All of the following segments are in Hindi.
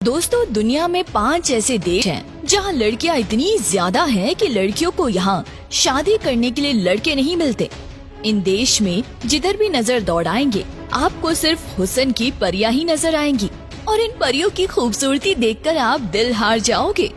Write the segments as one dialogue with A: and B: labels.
A: दोस्तों, दुनिया में 5 ऐसे देश हैं जहां लड़कियां इतनी ज्यादा हैं कि लड़कियों को यहां शादी करने के लिए लड़के नहीं मिलते। इन देश में जिधर भी नजर दौड़ाएंगे आपको सिर्फ हुस्न की परियां ही नजर आएंगी और इन परियों की खूबसूरती देखकर आप दिल हार जाओगे।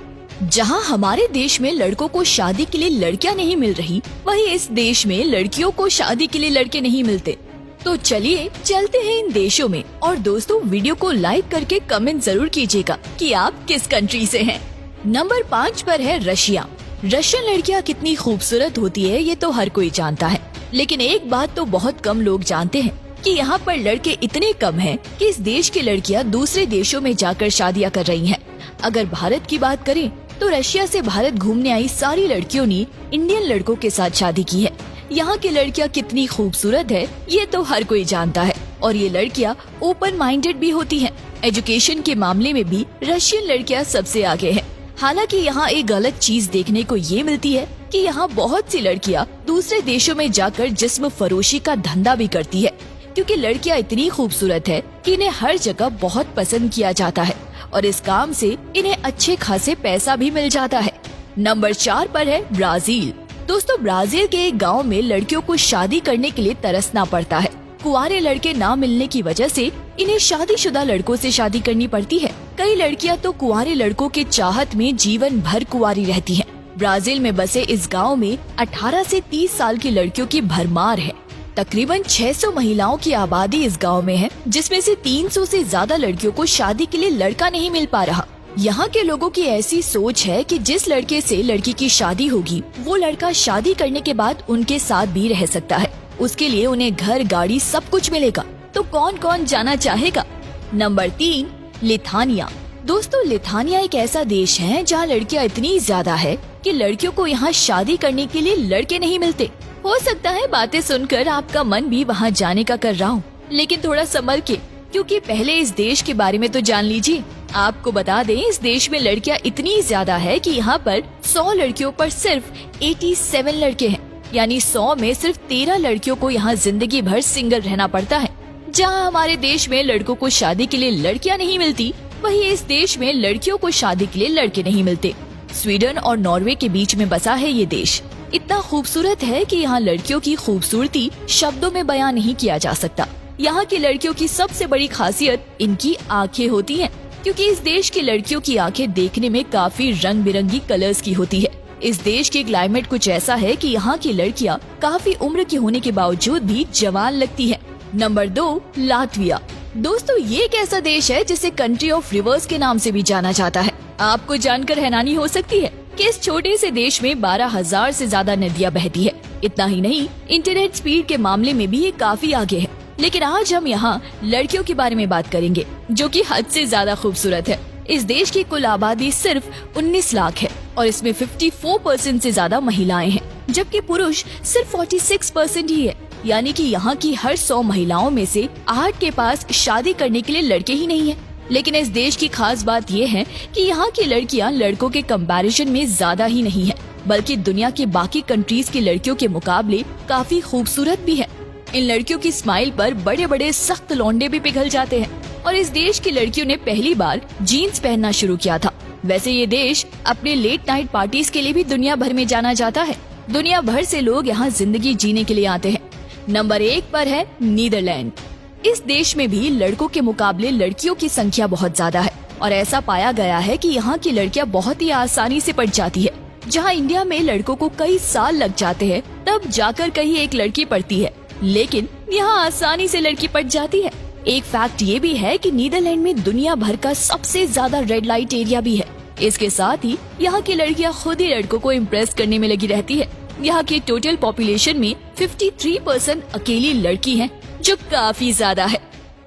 A: जहां हमारे देश में लड़कों को शादी के लिए लड़कियां नहीं मिल रही, वहीं इस देश में लड़कियों को शादी के लिए लड़के नहीं मिलते। तो चलिए चलते हैं इन देशों में। और दोस्तों, वीडियो को लाइक करके कमेंट जरूर कीजिएगा कि आप किस कंट्री से हैं। नंबर 5 पर है रशिया। रशियन लड़कियां कितनी खूबसूरत होती है ये तो हर कोई जानता है, लेकिन एक बात तो बहुत कम लोग जानते हैं कि यहाँ पर लड़के इतने कम हैं कि इस देश की लड़कियाँ दूसरे देशों में जाकर शादियाँ कर रही हैं। अगर भारत की बात करें तो रशिया से भारत घूमने आई सारी लड़कियों ने इंडियन लड़कों के साथ शादी की है। यहाँ की लड़कियाँ कितनी खूबसूरत है ये तो हर कोई जानता है, और ये लड़कियाँ ओपन माइंडेड भी होती हैं। एजुकेशन के मामले में भी रशियन लड़कियाँ सबसे आगे हैं। हालांकि यहाँ एक गलत चीज देखने को ये मिलती है कि यहाँ बहुत सी लड़कियाँ दूसरे देशों में जाकर जिस्म फरोशी का धंधा भी करती है, क्योंकि लड़कियाँ इतनी खूबसूरत है कि इन्हें हर जगह बहुत पसंद किया जाता है और इस काम से इन्हें अच्छे खासे पैसा भी मिल जाता है। नंबर 4 पर है ब्राजील। दोस्तों, ब्राजील के एक गांव में लड़कियों को शादी करने के लिए तरसना पड़ता है। कुंवारे लड़के ना मिलने की वजह से इन्हें शादीशुदा लड़कों से शादी करनी पड़ती है। कई लड़कियां तो कुंवारे लड़कों के चाहत में जीवन भर कुंवारी रहती हैं। ब्राजील में बसे इस गांव में 18 से 30 साल की लड़कियों की भरमार है। तकरीबन 600 महिलाओं की आबादी इस गांव में है, जिसमें से 300 से ज्यादा लड़कियों को शादी के लिए लड़का नहीं मिल पा रहा। यहाँ के लोगों की ऐसी सोच है कि जिस लड़के से लड़की की शादी होगी वो लड़का शादी करने के बाद उनके साथ भी रह सकता है। उसके लिए उन्हें घर, गाड़ी सब कुछ मिलेगा। तो कौन कौन जाना चाहेगा। नंबर 3, लिथानिया। दोस्तों, लिथानिया एक ऐसा देश है जहाँ लड़कियाँ इतनी ज्यादा है कि लड़कियों को यहाँ शादी करने के लिए लड़के नहीं मिलते। हो सकता है बातें सुनकर आपका मन भी वहाँ जाने का कर रहा हो, लेकिन थोड़ा संभल के, क्योंकि पहले इस देश के बारे में तो जान लीजिए। आपको बता दें, इस देश में लड़कियां इतनी ज्यादा है कि यहाँ पर 100 लड़कियों पर सिर्फ 87 लड़के हैं, यानी 100 में सिर्फ 13 लड़कियों को यहाँ जिंदगी भर सिंगल रहना पड़ता है। जहाँ हमारे देश में लड़कों को शादी के लिए लड़कियां नहीं मिलती, वहीं इस देश में लड़कियों को शादी के लिए लड़के नहीं मिलते। स्वीडन और नॉर्वे के बीच में बसा है ये देश। इतना खूबसूरत है कि यहाँ लड़कियों की खूबसूरती शब्दों में बयान नहीं किया जा सकता। यहाँ की लड़कियों की सबसे बड़ी खासियत इनकी आँखें होती है, क्योंकि इस देश की लड़कियों की आंखें देखने में काफी रंग बिरंगी कलर्स की होती है। इस देश के क्लाइमेट कुछ ऐसा है कि यहाँ की लड़कियाँ काफी उम्र की होने के बावजूद भी जवान लगती हैं। Number 2, Latvia. दोस्तों, ये एक ऐसा देश है जिसे कंट्री ऑफ रिवर्स के नाम से भी जाना जाता है। आपको जानकर हैरानी हो सकती है कि इस छोटे से देश में 12,000 से ज्यादा नदियाँ बहती है। इतना ही नहीं, इंटरनेट स्पीड के मामले में भी ये काफी आगे है। लेकिन आज हम यहाँ लड़कियों के बारे में बात करेंगे, जो कि हद से ज्यादा खूबसूरत है। इस देश की कुल आबादी सिर्फ 19 लाख है और इसमें 54% से ज्यादा महिलाएं हैं, जबकि पुरुष सिर्फ 46% ही है। यानी कि यहाँ की हर 100 महिलाओं में से 8 के पास शादी करने के लिए लड़के ही नहीं है। लेकिन इस देश की खास बात ये है कि यहाँ की लड़कियाँ लड़कों के कंपैरिजन में ज्यादा ही नहीं है, बल्कि दुनिया के बाकी कंट्रीज की लड़कियों के मुकाबले काफी खूबसूरत भी है। इन लड़कियों की स्माइल पर बड़े बड़े सख्त लौंडे भी पिघल जाते हैं, और इस देश की लड़कियों ने पहली बार जीन्स पहनना शुरू किया था। वैसे ये देश अपने लेट नाइट पार्टीज के लिए भी दुनिया भर में जाना जाता है। दुनिया भर से लोग यहाँ जिंदगी जीने के लिए आते हैं। नंबर 1 पर है नीदरलैंड। इस देश में भी लड़कों के मुकाबले लड़कियों की संख्या बहुत ज्यादा है, और ऐसा पाया गया है कि यहाँ की लड़कियाँ बहुत ही आसानी से पट जाती है। जहाँ इंडिया में लड़कों को कई साल लग जाते हैं तब जाकर कहीं एक लड़की पड़ती है, लेकिन यहाँ आसानी से लड़की पट जाती है। एक फैक्ट ये भी है कि नीदरलैंड में दुनिया भर का सबसे ज्यादा रेड लाइट एरिया भी है। इसके साथ ही यहाँ की लड़कियाँ खुद ही लड़कों को इम्प्रेस करने में लगी रहती है। यहाँ की टोटल पॉपुलेशन में 53% अकेली लड़की है, जो काफी ज्यादा है।